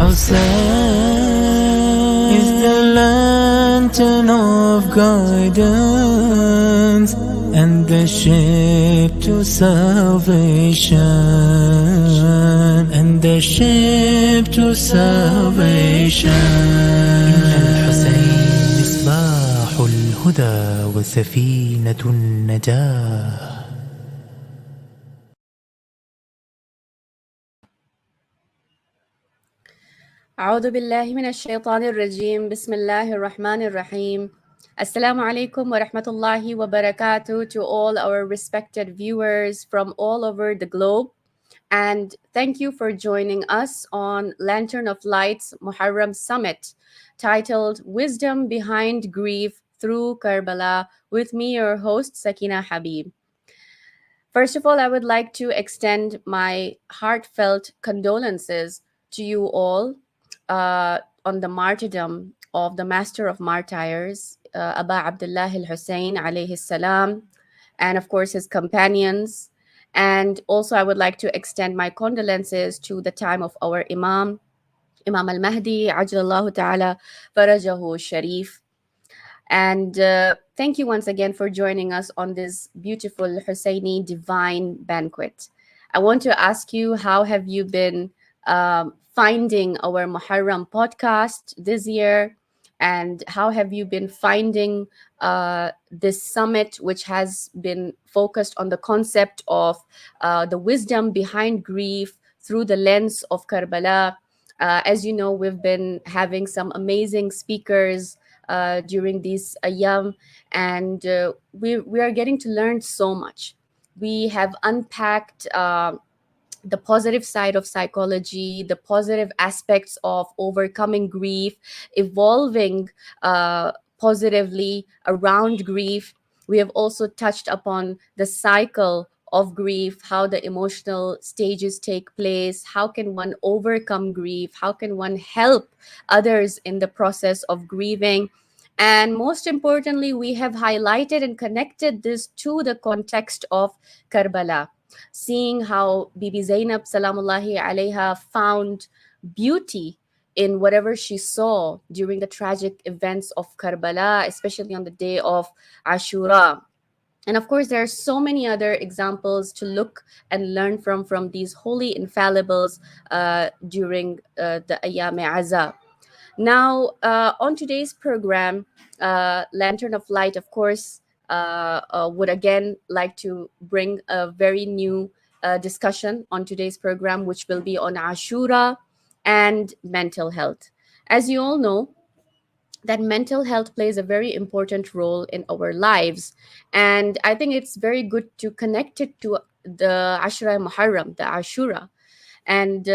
Husayn is the lantern of guidance and the ship to salvation, and the ship to salvation. الحسين مصباح الهدى وسفينة النجاة. أعوذ بالله من الشيطان الرجيم. بسم الله الرحمن الرحيم. Assalamu alaikum wa rahmatullahi wa barakatuh to all our respected viewers from all over the globe. And thank you for joining us on Lantern of Light's Muharram Summit, titled Wisdom Behind Grief Through Karbala, with me, your host, Sakina Habib. First of all, I would like to extend my heartfelt condolences to you all on the martyrdom of the Master of Martyrs, Aba Abdullah al-Husayn alayhi salam, and of course his companions. And also I would like to extend my condolences to the time of our Imam al-Mahdi, Ajlallahu ta'ala farajahu sharif. And thank you once again for joining us on this beautiful Husayni divine banquet. I want to ask you, how have you been finding our Muharram podcast this year? And how have you been finding this summit, which has been focused on the concept of the wisdom behind grief through the lens of Karbala? As you know, we've been having some amazing speakers during these ayyam, and we are getting to learn so much. We have unpacked the positive side of psychology, the positive aspects of overcoming grief, evolving positively around grief. We have also touched upon the cycle of grief, how the emotional stages take place, how can one overcome grief, how can one help others in the process of grieving. And most importantly, we have highlighted and connected this to the context of Karbala, seeing how Bibi Zainab salamullahi alayha found beauty in whatever she saw during the tragic events of Karbala, especially on the day of Ashura. And of course, there are so many other examples to look and learn from these holy infallibles during the Ayyam Azza. Now, on today's program, Lantern of Light, of course, would again like to bring a very new discussion on today's program, which will be on Ashura and mental health. As you all know, that mental health plays a very important role in our lives. And I think it's very good to connect it to the Ashura Muharram, the Ashura. And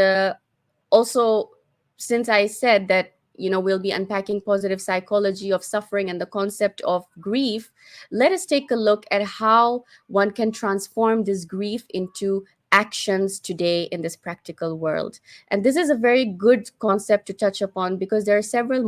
also, since I said that, we'll be unpacking positive psychology of suffering and the concept of grief, let us take a look at how one can transform this grief into actions today in this practical world. And this is a very good concept to touch upon, because there are several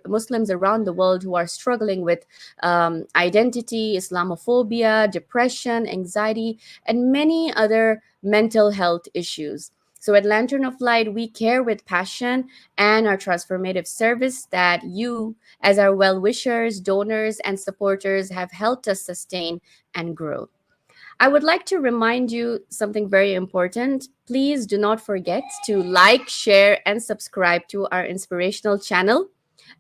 Muslims around the world who are struggling with identity, Islamophobia, depression, anxiety, and many other mental health issues. So at Lantern of Light, we care with passion and our transformative service that you, as our well-wishers, donors, and supporters, have helped us sustain and grow. I would like to remind you something very important. Please do not forget to like, share, and subscribe to our inspirational channel.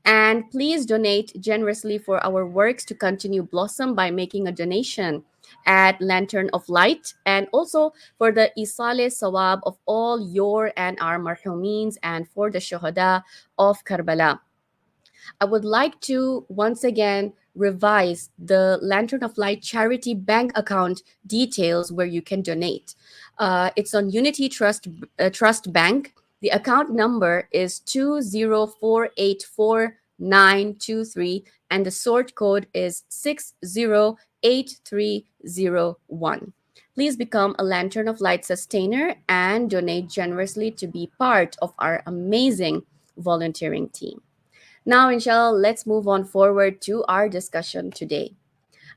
And please donate generously for our works to continue blossom by making a donation at Lantern of Light, and also for the Isale Sawab of all your and our marhumeens, and for the Shuhada of Karbala. I would like to once again revise the Lantern of Light charity bank account details where you can donate. It's on Unity Trust Bank. The account number is 20484-923, and the sort code is 608301. Please become a Lantern of Light sustainer and donate generously to be part of our amazing volunteering team. Now, inshallah, let's move on forward to our discussion today.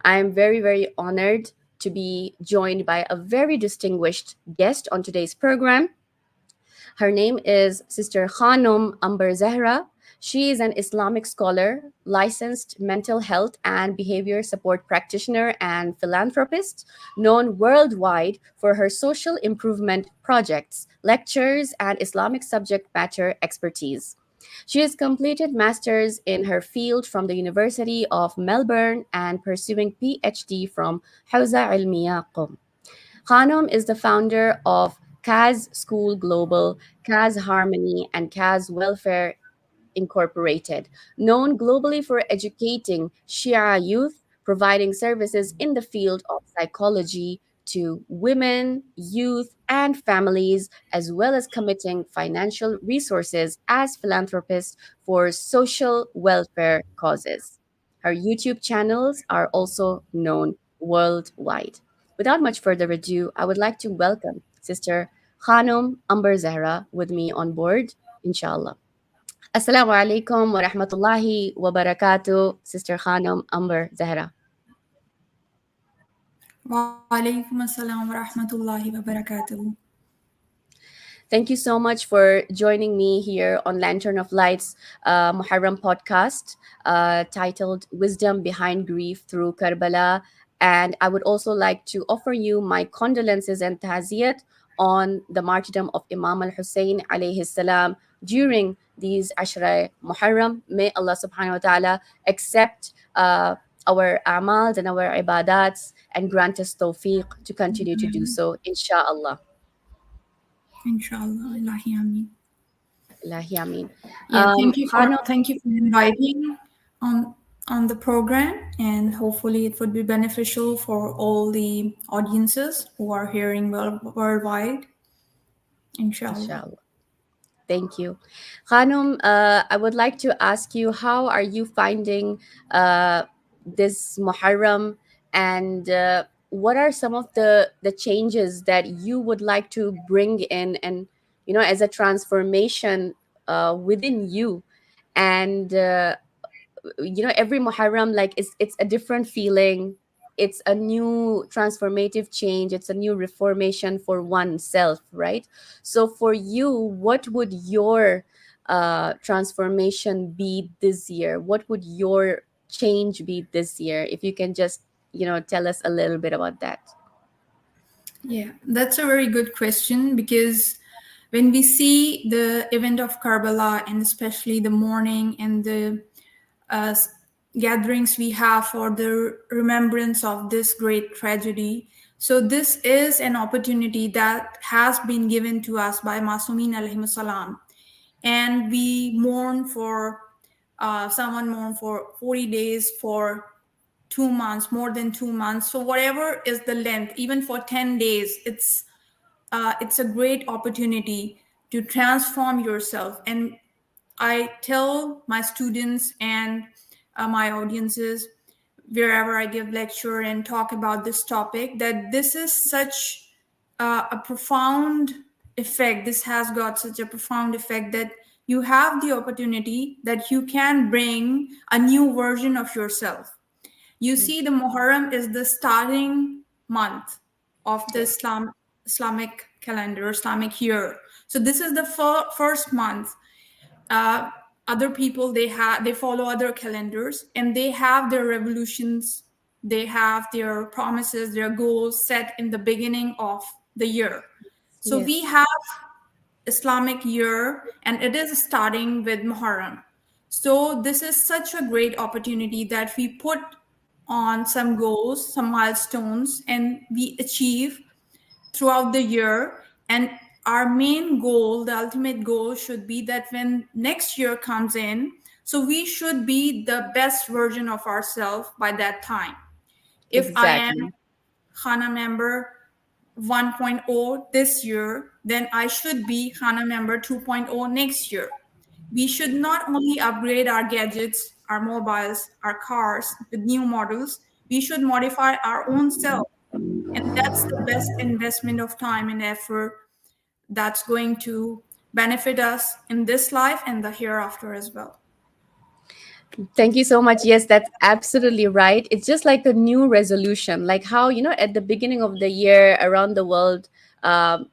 I am very, very honored to be joined by a very distinguished guest on today's program. Her name is Sister Khanum Amber Zehra. She is an Islamic scholar, licensed mental health and behavior support practitioner, and philanthropist, known worldwide for her social improvement projects, lectures, and Islamic subject matter expertise. She has completed masters in her field from the University of Melbourne and pursuing PhD from Hawza Ilmiya Qom. Khanum is the founder of Kaz School Global, Kaz Harmony, and Kaz Welfare Incorporated, known globally for educating Shia youth, providing services in the field of psychology to women, youth, and families, as well as committing financial resources as philanthropist for social welfare causes. Her YouTube channels are also known worldwide. Without much further ado, I would like to welcome Sister Khanum Amber Zahra with me on board, inshallah. Assalamu alaikum wa rahmatullahi wa barakatuh, Sister Khanum Amber Zahra. Walaikum assalam wa rahmatullahi wa barakatuh. Thank you so much for joining me here on Lantern of Lights Muharram podcast titled Wisdom Behind Grief Through Karbala. And I would also like to offer you my condolences and taziyat on the martyrdom of Imam Husayn alayhi salam during these Ashra Muharram. May Allah subhanahu wa ta'ala accept our amals and our ibadats and grant us tawfiq to continue to do so, inshallah. Inshallah. Ilahi Ameen. Ilahi Ameen. Yeah, Khanum, thank you for inviting on the program, and hopefully it would be beneficial for all the audiences who are hearing worldwide. Inshallah. inshallah. Thank you. Khanum, I would like to ask you, how are you finding this Muharram, and what are some of the changes that you would like to bring in, and as a transformation within you, and every Muharram, like, it's a different feeling. It's a new transformative change. It's a new reformation for oneself, right? So for you, what would your transformation be this year? What would your change be this year? If you can just tell us a little bit about that. Yeah, that's a very good question, because when we see the event of Karbala, and especially the mourning and the uh, gatherings we have for the remembrance of this great tragedy. So this is an opportunity that has been given to us by Masumin alayhi salam. And we mourn for, someone mourn for 40 days, for 2 months, more than 2 months. So whatever is the length, even for 10 days, it's a great opportunity to transform yourself. And I tell my students and my audiences, wherever I give lecture and talk about this topic, that this is such a profound effect. This has got such a profound effect that you have the opportunity that you can bring a new version of yourself. You see, the Muharram is the starting month of the Yes. Islamic calendar, Islamic year. So this is the first month. Other people, they follow other calendars, and they have their revolutions, they have their promises, their goals set in the beginning of the year. So we Yes. have Islamic year, and it is starting with Muharram. So this is such a great opportunity that we put on some goals, some milestones, and we achieve throughout the year. And our main goal, the ultimate goal, should be that when next year comes in, so we should be the best version of ourselves by that time. If I am Exactly. HANA member 1.0 this year, then I should be HANA member 2.0 next year. We should not only upgrade our gadgets, our mobiles, our cars with new models, we should modify our own self. And that's the best investment of time and effort that's going to benefit us in this life and the hereafter as well. Thank you so much. Yes, that's absolutely right. It's just like a new resolution, like how, at the beginning of the year around the world,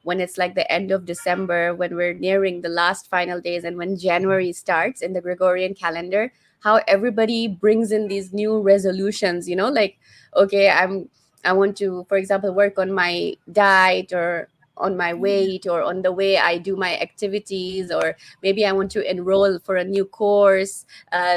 when it's like the end of December, when we're nearing the last final days, and when January starts in the Gregorian calendar, how everybody brings in these new resolutions, like, okay, I want to, for example, work on my diet, or on my weight, or on the way I do my activities, or maybe I want to enroll for a new course,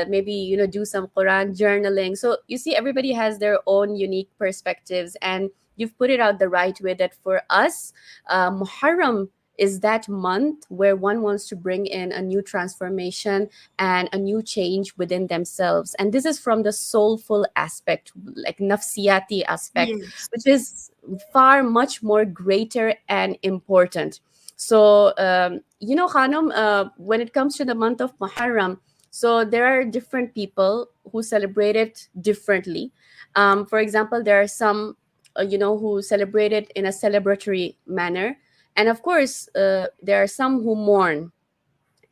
maybe, do some Quran journaling. So you see, everybody has their own unique perspectives, and you've put it out the right way, that for us, Muharram is that month where one wants to bring in a new transformation and a new change within themselves. And this is from the soulful aspect, like nafsiyati aspect, Yes. which is far much more greater and important. So, Khanum, when it comes to the month of Muharram, so there are different people who celebrate it differently. For example, there are some, who celebrate it in a celebratory manner. And of course, there are some who mourn.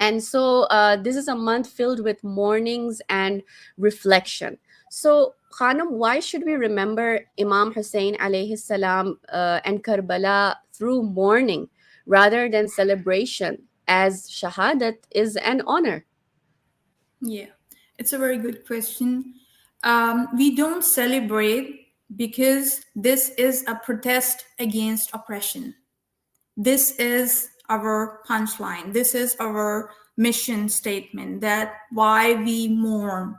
And so this is a month filled with mournings and reflection. So, Khanum, why should we remember Imam Husayn alayhi salam and Karbala through mourning rather than celebration, as shahadat is an honor? Yeah, it's a very good question. We don't celebrate because this is a protest against oppression. This is our punchline. This is our mission statement, that why we mourn,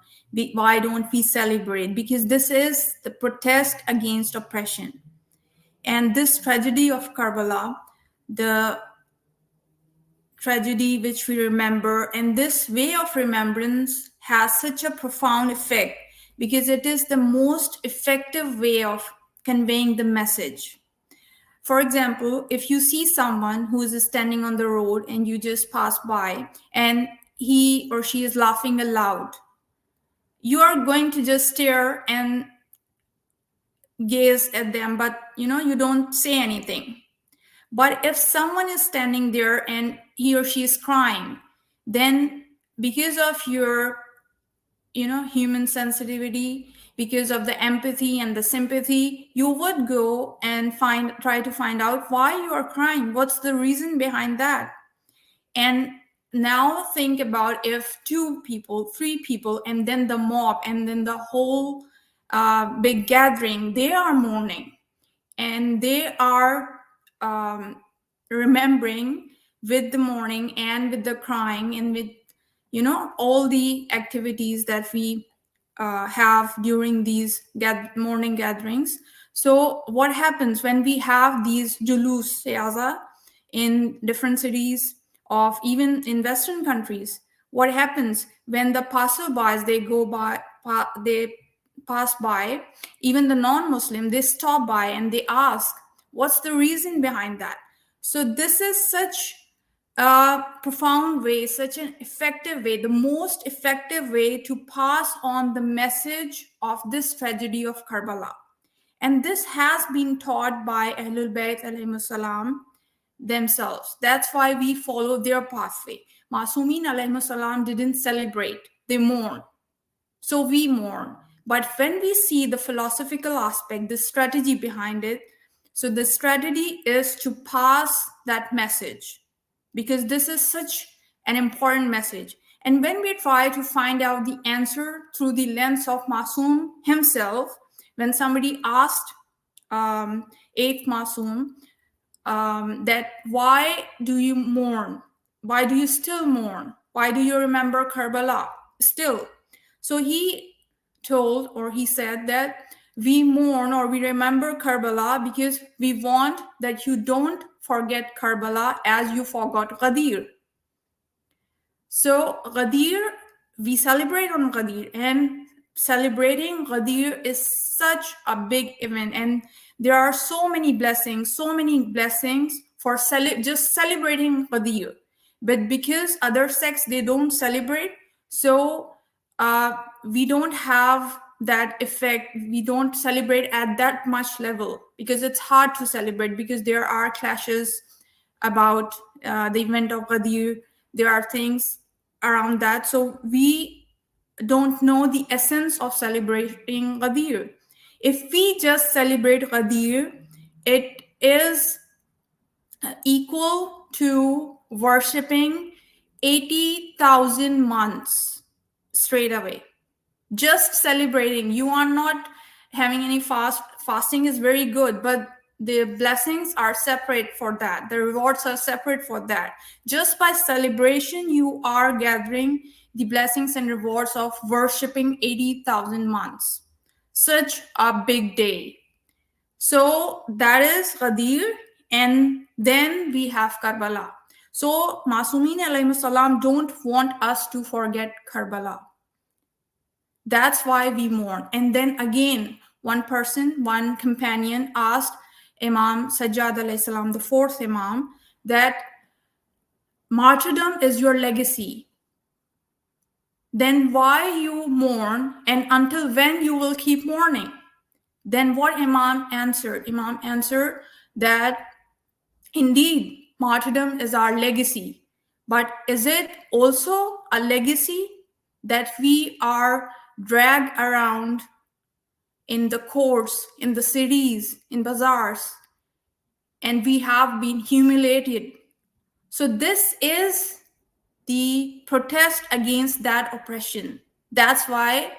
why don't we celebrate? Because this is the protest against oppression. And this tragedy of Karbala, the tragedy which we remember, and this way of remembrance has such a profound effect because it is the most effective way of conveying the message. For example, if you see someone who is standing on the road and you just pass by and he or she is laughing aloud, you are going to just stare and gaze at them, but you don't say anything. But if someone is standing there and he or she is crying, then because of your human sensitivity, because of the empathy and the sympathy, you would go and try to find out why you are crying, what's the reason behind that. And now think about if 2 people, 3 people, and then the mob, and then the whole big gathering, they are mourning and they are remembering with the mourning and with the crying and with all the activities that we have during these morning gatherings. So what happens when we have these julus siyaza in different cities of even in Western countries? What happens when the passerbys, they go by, they pass by, even the non-Muslim, they stop by and they ask, what's the reason behind that? So this is such a profound way, such an effective way, the most effective way to pass on the message of this tragedy of Karbala. And this has been taught by Ahlul Bayt alayhimus salam themselves. That's why we follow their pathway. Masumeen alayhimus salam didn't celebrate, they mourned. So we mourn. But when we see the philosophical aspect, the strategy behind it, so the strategy is to pass that message because this is such an important message. And when we try to find out the answer through the lens of Masoom himself, when somebody asked 8th Masoom that why do you mourn? Why do you still mourn? Why do you remember Karbala still? So he told, or he said, that we mourn or we remember Karbala because we want that you don't forget Karbala as you forgot Ghadir. So Ghadir, we celebrate on Ghadir, and celebrating Ghadir is such a big event, and there are so many blessings for just celebrating Ghadir. But because other sects, they don't celebrate, so we don't have that effect. We don't celebrate at that much level because it's hard to celebrate because there are clashes about the event of Ghadir. There are things around that. So we don't know the essence of celebrating Ghadir. If we just celebrate Ghadir, it is equal to worshipping 80,000 months straight away. Just celebrating. You are not having any fasting is very good, but the blessings are separate for that. The rewards are separate for that. Just by celebration, you are gathering the blessings and rewards of worshipping 80,000 months. Such a big day. So that is Ghadir, and then we have Karbala. So Masumin alayhi salam don't want us to forget Karbala. That's why we mourn. And then again, one companion asked Imam Sajjad alayhi salam, the fourth Imam, that martyrdom is your legacy. Then why you mourn, and until when you will keep mourning? Then what Imam answered? Imam answered that indeed martyrdom is our legacy, but is it also a legacy that we are dragged around in the courts, in the cities, in bazaars, and we have been humiliated? So this is the protest against that oppression. That's why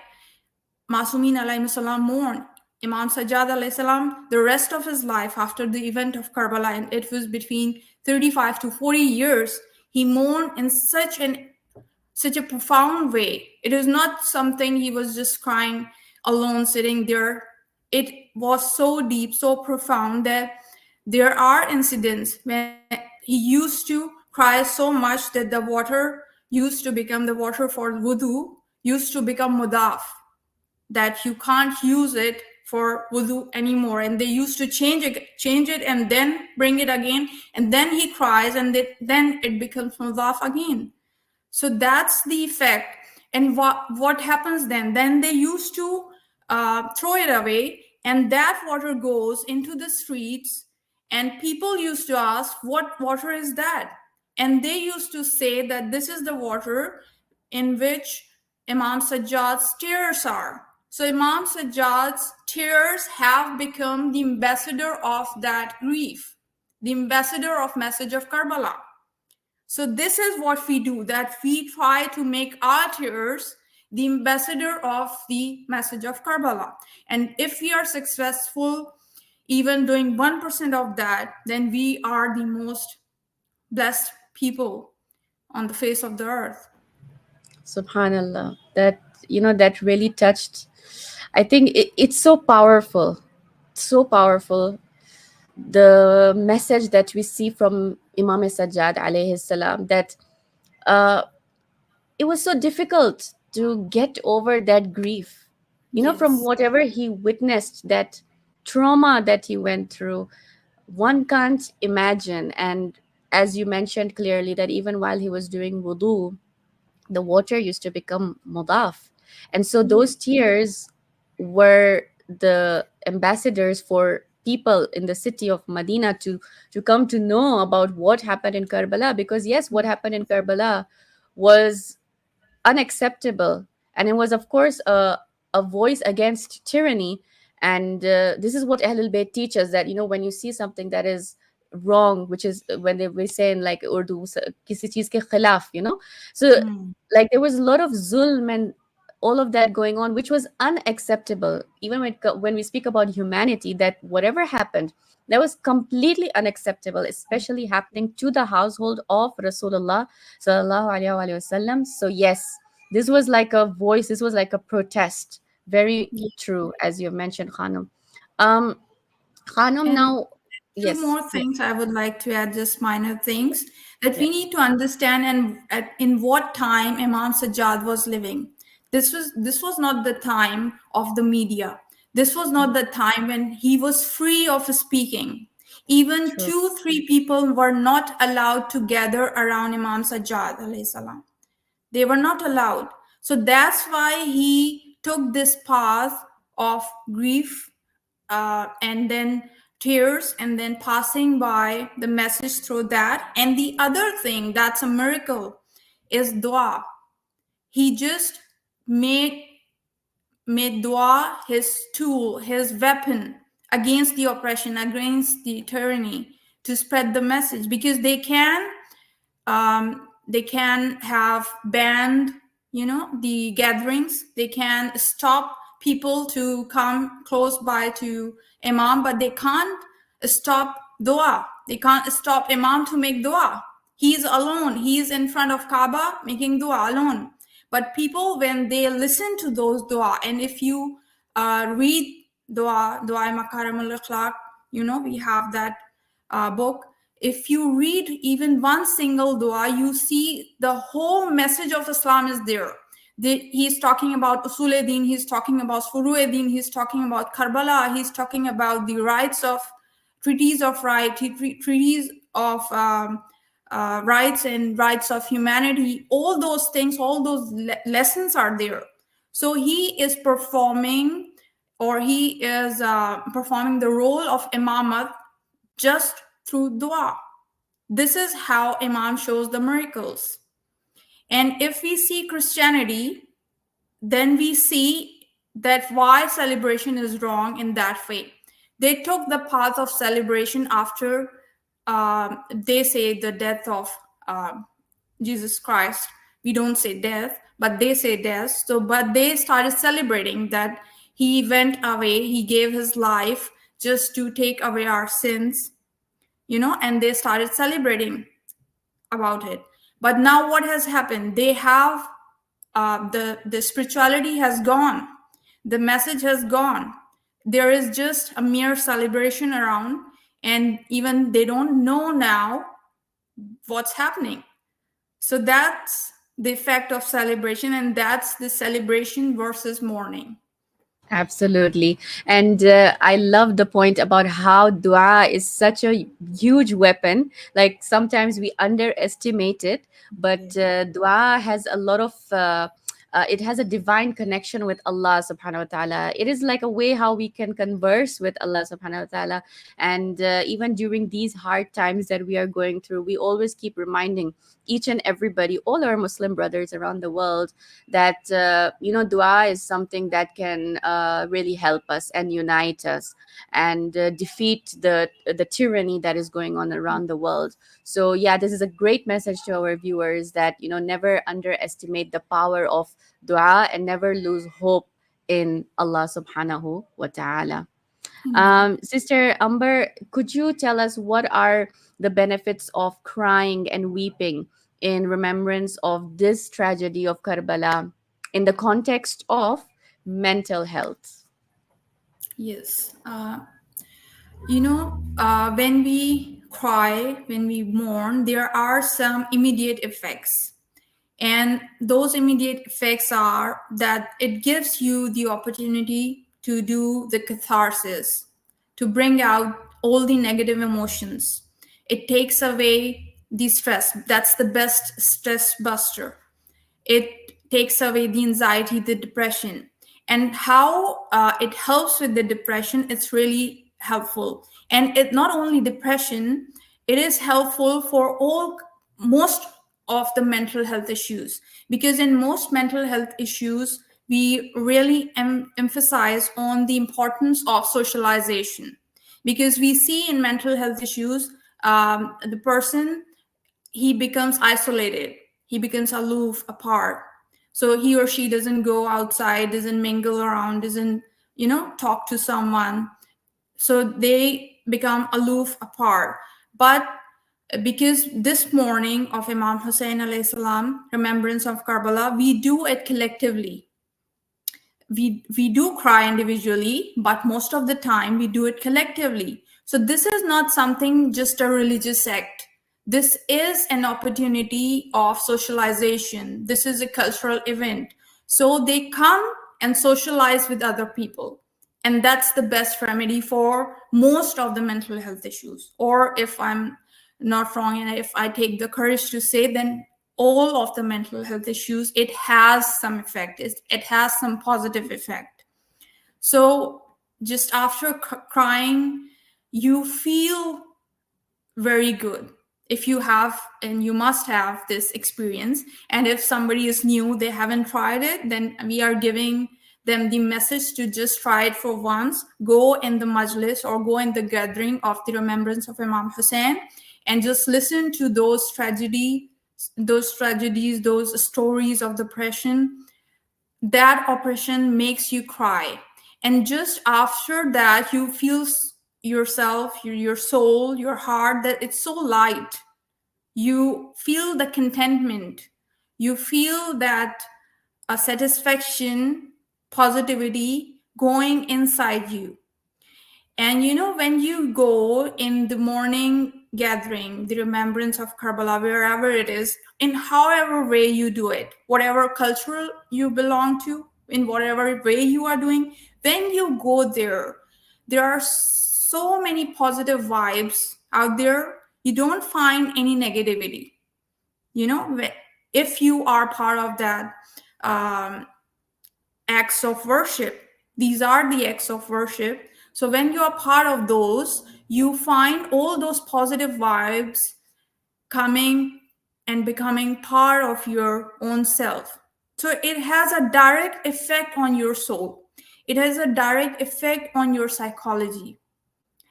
Masumin alayhi salam mourned. Imam Sajjad alayhi salam, the rest of his life after the event of Karbala, and it was between 35 to 40 years, he mourned in such a profound way. It is not something he was just crying alone sitting there. It was so deep, so profound that there are incidents when he used to cry so much that the water used to become the water for wudu, used to become mudaf, that you can't use it for wudu anymore. And they used to change it and then bring it again. And then he cries and then it becomes mudaf again. So that's the effect. And what happens then? Then they used to throw it away, and that water goes into the streets, and people used to ask, what water is that? And they used to say that this is the water in which Imam Sajjad's tears are. So Imam Sajjad's tears have become the ambassador of that grief, the ambassador of message of Karbala. So this is what we do, that we try to make our tears the ambassador of the message of Karbala. And if we are successful, even doing 1% of that, then we are the most blessed people on the face of the earth. Subhanallah. That really touched. I think it's so powerful. So powerful. The message that we see from Imam Sajjad alayhi salam, that it was so difficult to get over that grief, from Yes. whatever he witnessed, that trauma that he went through. One can't imagine. And as you mentioned clearly, that even while he was doing wudu, the water used to become mudaf. And so those tears were the ambassadors for people in the city of Medina to come to know about what happened in Karbala. Because yes, what happened in Karbala was unacceptable, and it was, of course, a voice against tyranny. And this is what Ahlul Bayt teaches, that when you see something that is wrong, which is when they we say in like Urdu, kisi cheez ke khilaf, so like there was a lot of zulm and all of that going on, which was unacceptable. Even when we speak about humanity, that whatever happened, that was completely unacceptable, especially happening to the household of Rasulullah sallallahu alaihi wasallam. So yes, this was like a voice, this was like a protest. Very true, as you mentioned, Khanum. um Khanum, And now, two yes, more things I would like to add, just minor things that yeah, we need to understand, and in what time Imam Sajjad was living. This was not the time of the media. This was not the time when he was free of speaking. Even true. 2-3 people were not allowed to gather around Imam Sajjad alayhi salam. They were not allowed. So that's why he took this path of grief, and then tears, and then passing by the message through that. And the other thing that's a miracle is dua. He just made dua his tool, his weapon against the oppression, against the tyranny, to spread the message, because they can have banned, the gatherings. They can stop people to come close by to Imam, but they can't stop dua. They can't stop Imam to make dua. He's alone. He's in front of Kaaba making dua alone. But people, when they listen to those dua, and if you read dua Makarim al-Akhlaq, we have that book. If you read even one single dua, you see the whole message of Islam is there. He's talking about Usul Din, he's talking about Furu Din, he's talking about Karbala, he's talking about the treaties of right, treaties of rights and rights of humanity. All those things, all those lessons are there. So he is performing the role of imamat just through dua. This is how Imam shows the miracles. And if we see Christianity, then we see that why celebration is wrong in that way. They took the path of celebration after they say the death of Jesus Christ. We don't say death, but they say death. But they started celebrating that he went away, he gave his life just to take away our sins, and they started celebrating about it. But now what has happened? They have the spirituality has gone, the message has gone. There is just a mere celebration around, and even they don't know now what's happening. So that's the effect of celebration, and that's the celebration versus mourning. Absolutely. And I love the point about how dua is such a huge weapon. Like sometimes we underestimate it, but dua has a lot of, it has a divine connection with Allah subhanahu wa ta'ala. It is like a way how we can converse with Allah subhanahu wa ta'ala. And even during these hard times that we are going through, we always keep reminding each and everybody, all our Muslim brothers around the world, that dua is something that can really help us and unite us and defeat the tyranny that is going on around the world. So yeah, this is a great message to our viewers, that never underestimate the power of dua and never lose hope in Allah subhanahu wa ta'ala. Sister Amber, could you tell us what are the benefits of crying and weeping in remembrance of this tragedy of Karbala in the context of mental health? Yes. When we cry, when we mourn, there are some immediate effects. And those immediate effects are that it gives you the opportunity to do the catharsis, to bring out all the negative emotions. It takes away the stress. That's the best stress buster. It takes away the anxiety, the depression. And how it helps with the depression, it's really helpful. And it not only depression, it is helpful for most of the mental health issues, because in most mental health issues, we really emphasize on the importance of socialization, because we see in mental health issues, the person, he becomes isolated, he becomes aloof, apart. So he or she doesn't go outside, doesn't mingle around, doesn't talk to someone. So they become aloof, apart. But because this morning of Imam Husayn alayhi salam, remembrance of Karbala, we do it collectively. We do cry individually, but most of the time we do it collectively. So this is not something just a religious act. This is an opportunity of socialization. This is a cultural event. So they come and socialize with other people. And that's the best remedy for most of the mental health issues. Or if I'm not wrong, and if I take the courage to say, then all of the mental health issues, it has some effect. It has some positive effect. So just after crying, you feel very good. If you have, and you must have this experience, and if somebody is new, they haven't tried it, then we are giving them the message to just try it for once, go in the majlis or go in the gathering of the remembrance of Imam Husayn and just listen to those tragedies, those stories of depression. That oppression makes you cry. And just after that, you feel yourself, your soul, your heart, that it's so light. You feel the contentment. You feel that a satisfaction, positivity going inside you. And when you go in the morning gathering, the remembrance of Karbala, wherever it is, in however way you do it, whatever culture you belong to, in whatever way you are doing, when you go there are so many positive vibes out there. You don't find any negativity. If you are part of that acts of worship, these are the acts of worship. So when you are part of those, you find all those positive vibes coming and becoming part of your own self. So it has a direct effect on your soul. It has a direct effect on your psychology.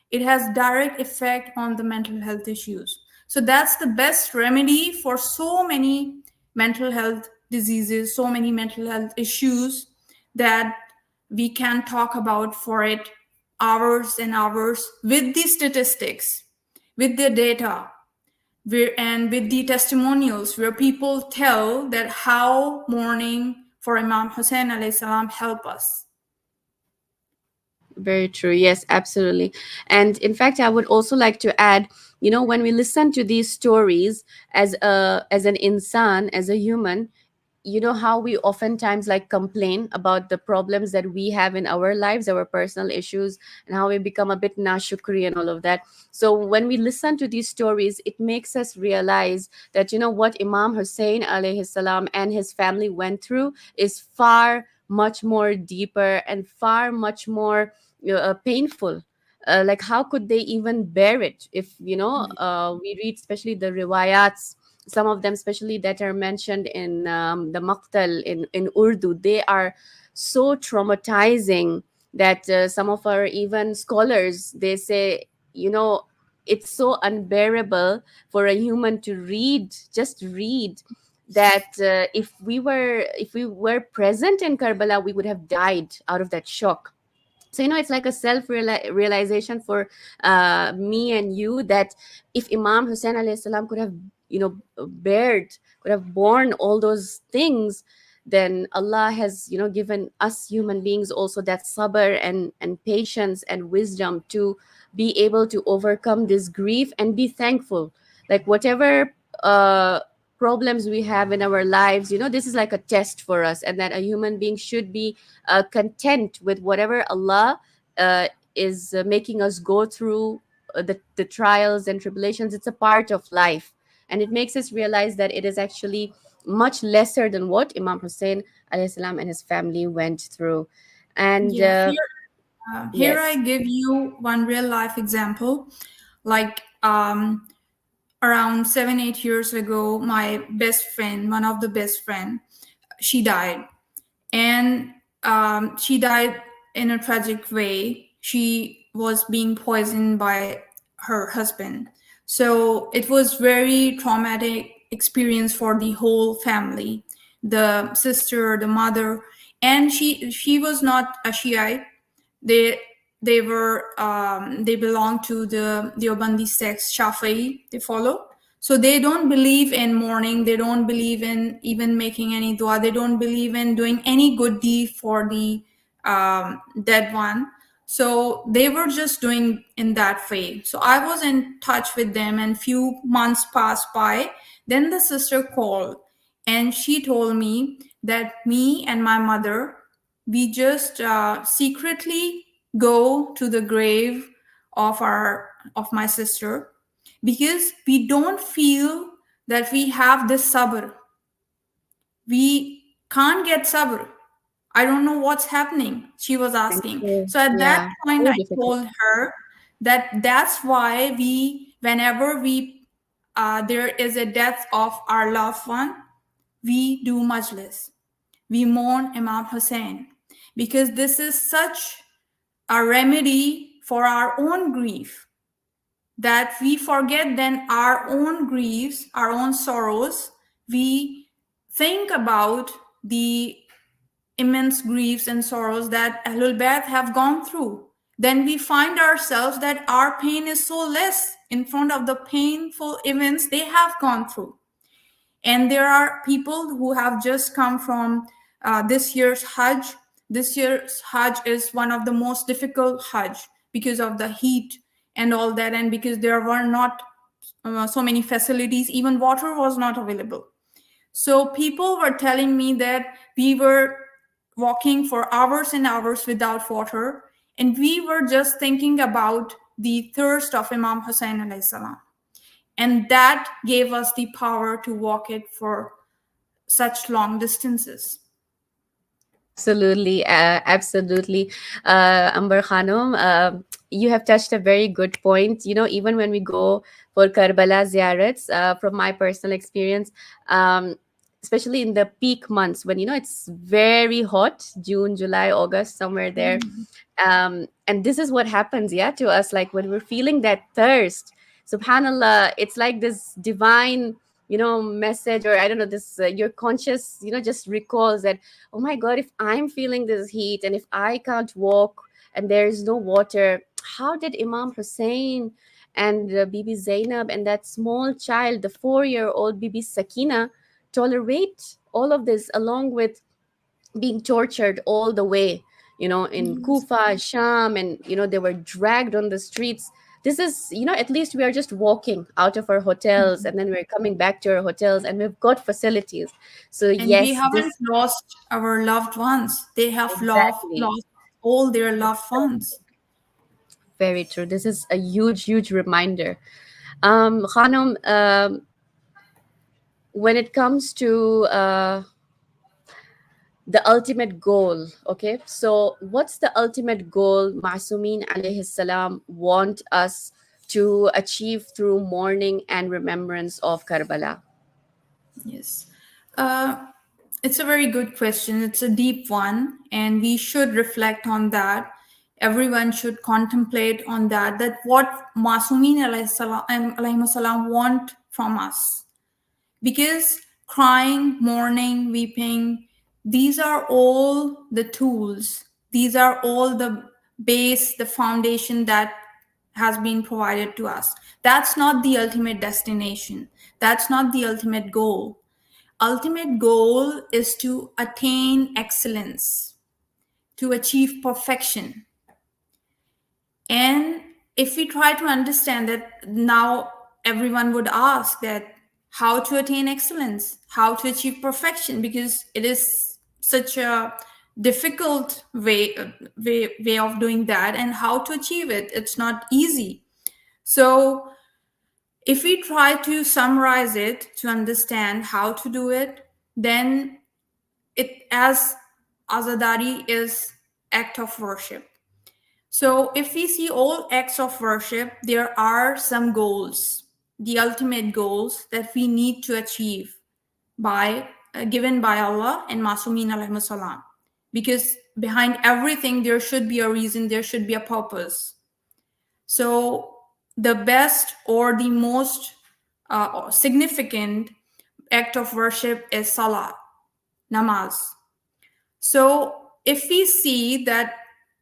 It has direct effect on the mental health issues. So that's the best remedy for so many mental health diseases, so many mental health issues that we can talk about for it hours and hours with the statistics, with the data, and with the testimonials where people tell that how mourning for Imam Hussein alayhi salam help us. Very true. Yes, absolutely. And in fact, I would also like to add, when we listen to these stories as an insan, as a human, how we oftentimes like complain about the problems that we have in our lives, our personal issues, and how we become a bit nashukri and all of that. So when we listen to these stories, it makes us realize that what Imam Hussein alayhi salam and his family went through is far much more deeper and far much more painful. Like how could they even bear it? If we read especially the riwayats, some of them especially that are mentioned in the Maqtal in Urdu, they are so traumatizing that some of our even scholars, they say, it's so unbearable for a human to just read that if we were present in Karbala, we would have died out of that shock. So it's like a realization for me and you, that if Imam Hussein alayhi salam could have could have borne all those things, then Allah has given us human beings also that sabr and patience and wisdom to be able to overcome this grief and be thankful. Like whatever problems we have in our lives, this is like a test for us, and that a human being should be content with whatever Allah is making us go through, the trials and tribulations. It's a part of life, and it makes us realize that it is actually much lesser than what Imam Hussein alayhi salam and his family went through. And Yeah, here I yes. give you one real life example. Like around 7-8 years ago, my best friend, one of the best friend, she died, and she died in a tragic way. She was being poisoned by her husband. So it was very traumatic experience for the whole family, the sister, the mother, and she was not a Shiite. they they belong to the Deobandi sect, Shafi'i, they follow. So they don't believe in mourning, they don't believe in even making any dua, they don't believe in doing any good deed for the dead one. So they were just doing in that way. So I was in touch with them, and few months passed by. Then the sister called, and she told me that me and my mother, we just secretly go to the grave of my sister, because we don't feel that we have this sabr. We can't get sabr. I don't know what's happening, she was Thank asking. you. So at that Yeah, point, so I difficult. told her that that's why whenever there is a death of our loved one, we do majlis, we mourn Imam Hussein, because this is such a remedy for our own grief that we forget then our own griefs, our own sorrows. We think about the immense griefs and sorrows that Ahlul Bayt have gone through. Then we find ourselves that our pain is so less in front of the painful events they have gone through. And there are people who have just come from this year's Hajj. This year's Hajj is one of the most difficult Hajj because of the heat and all that, and because there were not so many facilities, even water was not available. So people were telling me that we were walking for hours and hours without water, and we were just thinking about the thirst of Imam Husayn alayhi salam. And that gave us the power to walk it for such long distances. Absolutely, absolutely. Amber Khanum, you have touched a very good point. You know, even when we go for Karbala ziyarats, from my personal experience, especially in the peak months when, you know, it's very hot, June, July, August, somewhere there. And this is what happens, yeah, to us, like when we're feeling that thirst, subhanallah, it's like this divine, you know, message, or I don't know, this your conscious, you know, just recalls that, oh my god, if I'm feeling this heat and if I can't walk and there is no water, how did Imam Hussein and Bibi Zainab and that small child, the 4-year-old Bibi Sakina, tolerate all of this, along with being tortured all the way, you know, in Kufa, Sham, and, you know, they were dragged on the streets. This is, you know, at least we are just walking out of our hotels and then we're coming back to our hotels and we've got facilities. So And we yes, haven't this lost our loved ones. They have exactly, lost all their loved ones. very true. This is a huge, huge reminder. Khanum, when it comes to the ultimate goal, okay, so what's the ultimate goal Masumin alayhi salam want us to achieve through mourning and remembrance of Karbala? Yes. It's a very good question. It's a deep one, and we should reflect on that. Everyone should contemplate on that, that what Masumin alayhi salam want from us. Because crying, mourning, weeping, these are all the tools. These are all the base, the foundation that has been provided to us. That's not the ultimate destination. That's not the ultimate goal. Ultimate goal is to attain excellence, to achieve perfection. And if we try to understand that, now everyone would ask that how to attain excellence, how to achieve perfection, because it is such a difficult way of doing that, and how to achieve it, it's not easy. So if we try to summarize it to understand how to do it, then it, as azadari is act of worship. So if we see all acts of worship, there are some goals, the ultimate goals that we need to achieve by given by Allah and Masumin alayhi salam. Because behind everything there should be a reason, there should be a purpose. So the best or the most significant act of worship is salah, namaz. So if we see that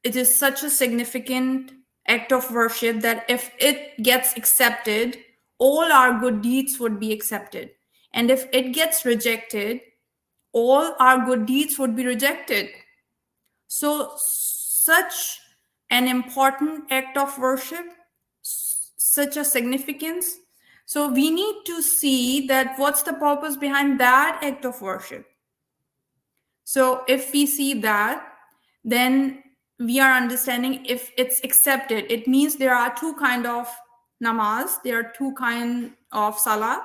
it is such a significant act of worship that if it gets accepted, all our good deeds would be accepted. And if it gets rejected, all our good deeds would be rejected. So such an important act of worship, such a significance. So we need to see that what's the purpose behind that act of worship. So if we see that, then we are understanding if it's accepted. It means there are two kind of namaz, there are two kind of salah.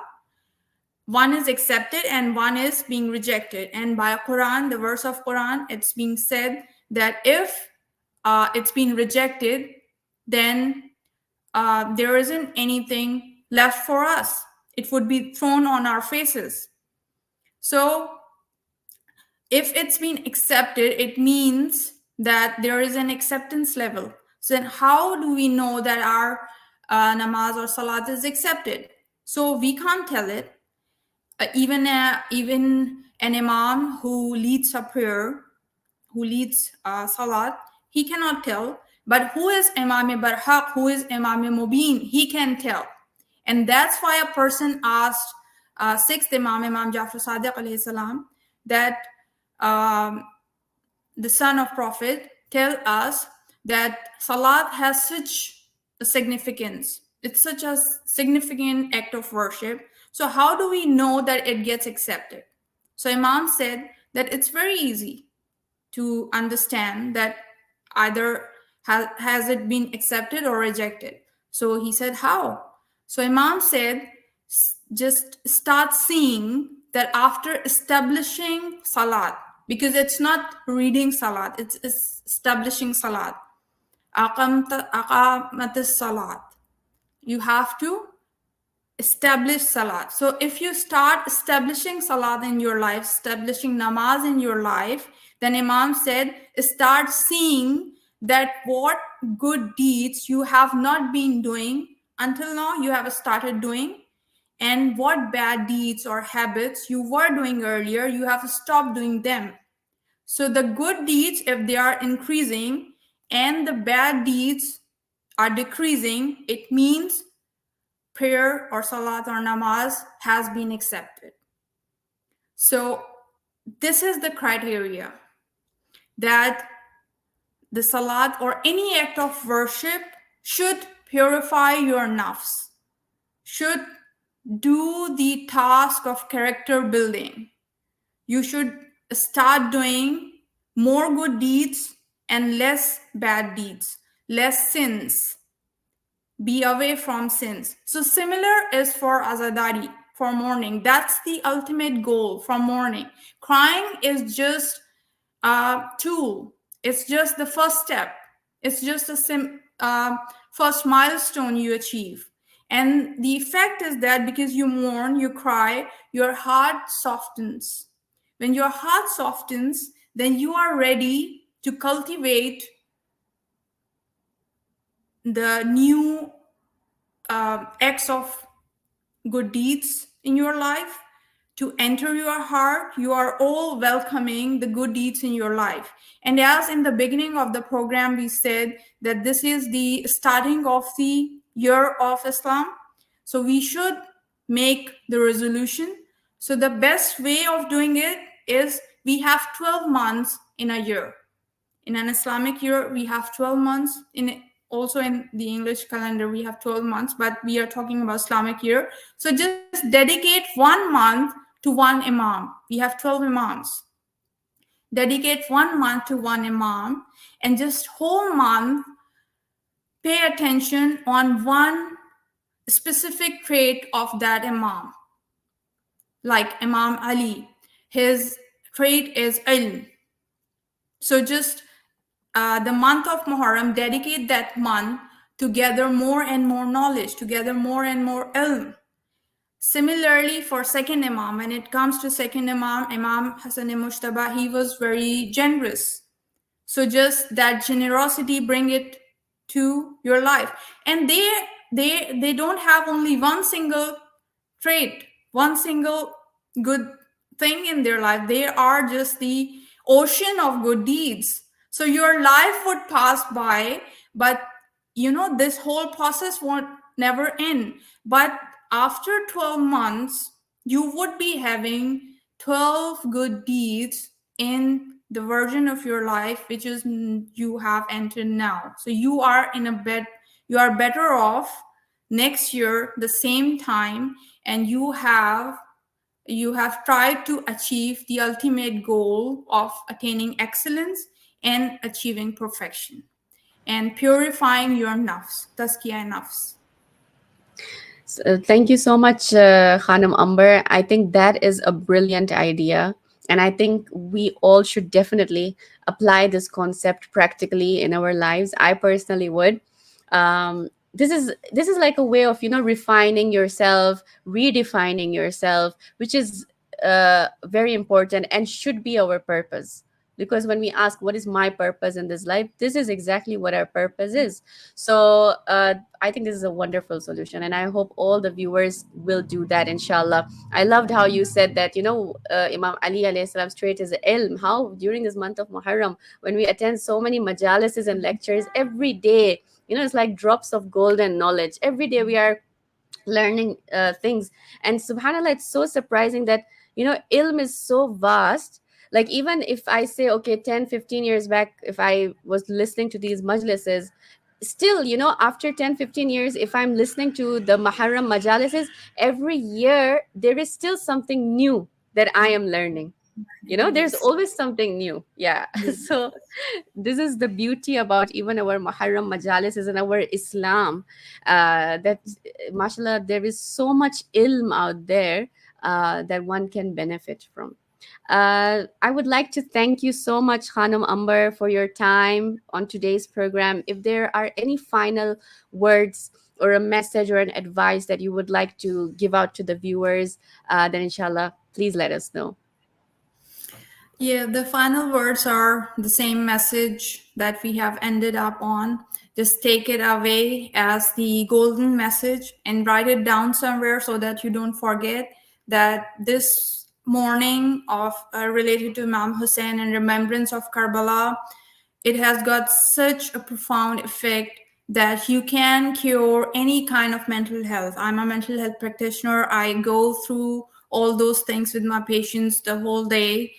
One is accepted and one is being rejected. And by Quran, the verse of Quran, it's being said that if it's been rejected, then there isn't anything left for us. It would be thrown on our faces. So if it's been accepted, it means that there is an acceptance level. So then how do we know that our namaz or salat is accepted? So we can't tell it. Even an imam who leads a prayer, who leads salat, he cannot tell. But who is Imam Barhaq, who is Imam Mubin, he can tell. And that's why a person asked sixth Imam Jafar Sadiq alayhi salam, that the son of Prophet tell us that salat has such a significance. It's such a significant act of worship. So how do we know that it gets accepted? So Imam said that it's very easy to understand that either has it been accepted or rejected. So he said, how? So Imam said, just start seeing that after establishing salat, because it's not reading salat, it's establishing salat. Aqamat salat. You have to establish salat. So if you start establishing salat in your life, establishing namaz in your life, then Imam said, start seeing that what good deeds you have not been doing until now, you have started doing, and what bad deeds or habits you were doing earlier, you have stopped doing them. So the good deeds, if they are increasing and the bad deeds are decreasing, it means prayer or salat or namaz has been accepted. So this is the criteria, that the salat or any act of worship should purify your nafs, should do the task of character building. You should start doing more good deeds and less bad deeds, less sins. Be away from sins. So similar is for azadari, for mourning. That's the ultimate goal for mourning. Crying is just a tool. It's just the first step. It's just a first milestone you achieve. And the effect is that because you mourn, you cry, your heart softens. When your heart softens, then you are ready to cultivate the new acts of good deeds in your life to enter your heart. You are all welcoming the good deeds in your life. And as in the beginning of the program, we said that this is the starting of the year of Islam. So we should make the resolution. So the best way of doing it is we have 12 months in a year. In an Islamic year, we have 12 months. Also in the English calendar, we have 12 months, but we are talking about Islamic year. So just dedicate 1 month to one imam. We have 12 imams. Dedicate 1 month to one imam, and just whole month pay attention on one specific trait of that imam. Like Imam Ali, his trait is ilm. So just the month of Muharram, dedicate that month to gather more and more knowledge, to gather more and more ilm. Similarly, for second Imam, when it comes to second Imam, Imam Hassan Mushtaba, he was very generous. So just that generosity, bring it to your life. And they don't have only one single trait, one single good thing in their life. They are just the ocean of good deeds. So your life would pass by, but this whole process won't never end. But after 12 months, you would be having 12 good deeds in the version of your life which is you have entered now. So you are better off next year the same time, and you have tried to achieve the ultimate goal of attaining excellence and achieving perfection and purifying your nafs, tazkiyah nafs. So, thank you so much, Khanum Amber. I think that is a brilliant idea. And I think we all should definitely apply this concept practically in our lives. I personally would. This is like a way of refining yourself, redefining yourself, which is very important and should be our purpose. because when we ask what is my purpose in this life, this is exactly what our purpose is. So I think this is a wonderful solution, and I hope all the viewers will do that, inshallah. I loved how you said that, Imam Ali alayhi salam's trait is ilm. How during this month of Muharram, when we attend so many majalises and lectures every day, it's like drops of golden knowledge. Every day we are learning things. And subhanallah, it's so surprising that ilm is so vast. Like, even if I say, okay, 10, 15 years back, if I was listening to these majlises, still, after 10, 15 years, if I'm listening to the Muharram majalises, every year there is still something new that I am learning. There's Yes. always something new. Yeah. Yes. So this is the beauty about even our Muharram majalises and our Islam, that mashallah, there is so much ilm out there that one can benefit from. I would like to thank you so much, Khanum Amber, for your time on today's program. If there are any final words or a message or an advice that you would like to give out to the viewers, then inshallah, please let us know. Yeah, the final words are the same message that we have ended up on. Just take it away as the golden message and write it down somewhere so that you don't forget that this morning of related to Imam Husayn and remembrance of Karbala, it has got such a profound effect that you can cure any kind of mental health. I'm a mental health practitioner. I go through all those things with my patients the whole day.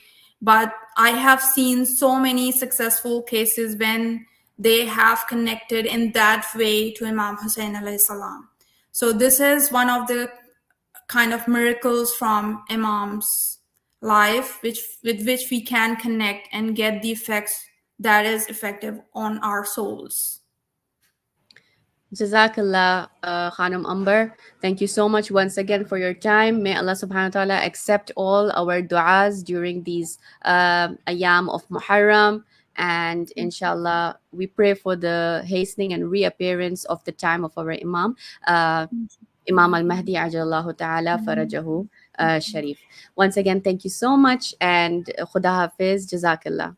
But I have seen so many successful cases when they have connected in that way to Imam Husayn alayhi salam. So this is one of the kind of miracles from Imam's life, with which we can connect and get the effects that is effective on our souls. Jazakallah, Khanum Amber. Thank you so much once again for your time. May Allah subhanahu wa ta'ala accept all our du'as during these ayam of Muharram. And inshallah, we pray for the hastening and reappearance of the time of our Imam, Imam al-Mahdi ajallahu ta'ala farajahu sharif. Once again, thank you so much, and Khuda Hafiz, Jazakallah.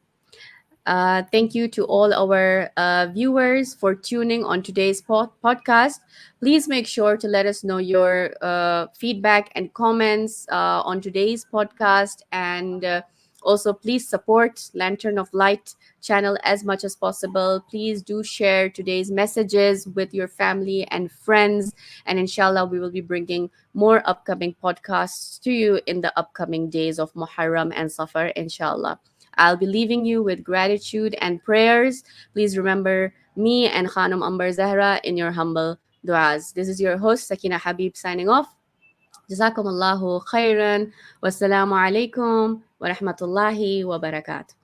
Thank you to all our viewers for tuning on today's podcast. Please make sure to let us know your feedback and comments on today's podcast. And also, please support Lantern of Light channel as much as possible. Please do share today's messages with your family and friends. And inshallah, we will be bringing more upcoming podcasts to you in the upcoming days of Muharram and Safar, inshallah. I'll be leaving you with gratitude and prayers. Please remember me and Khanum Ambar Zehra in your humble du'as. This is your host, Sakina Habib, signing off. Jazakum Allahu khairan. Wassalamu alaikum wa rahmatullahi wa barakatuh.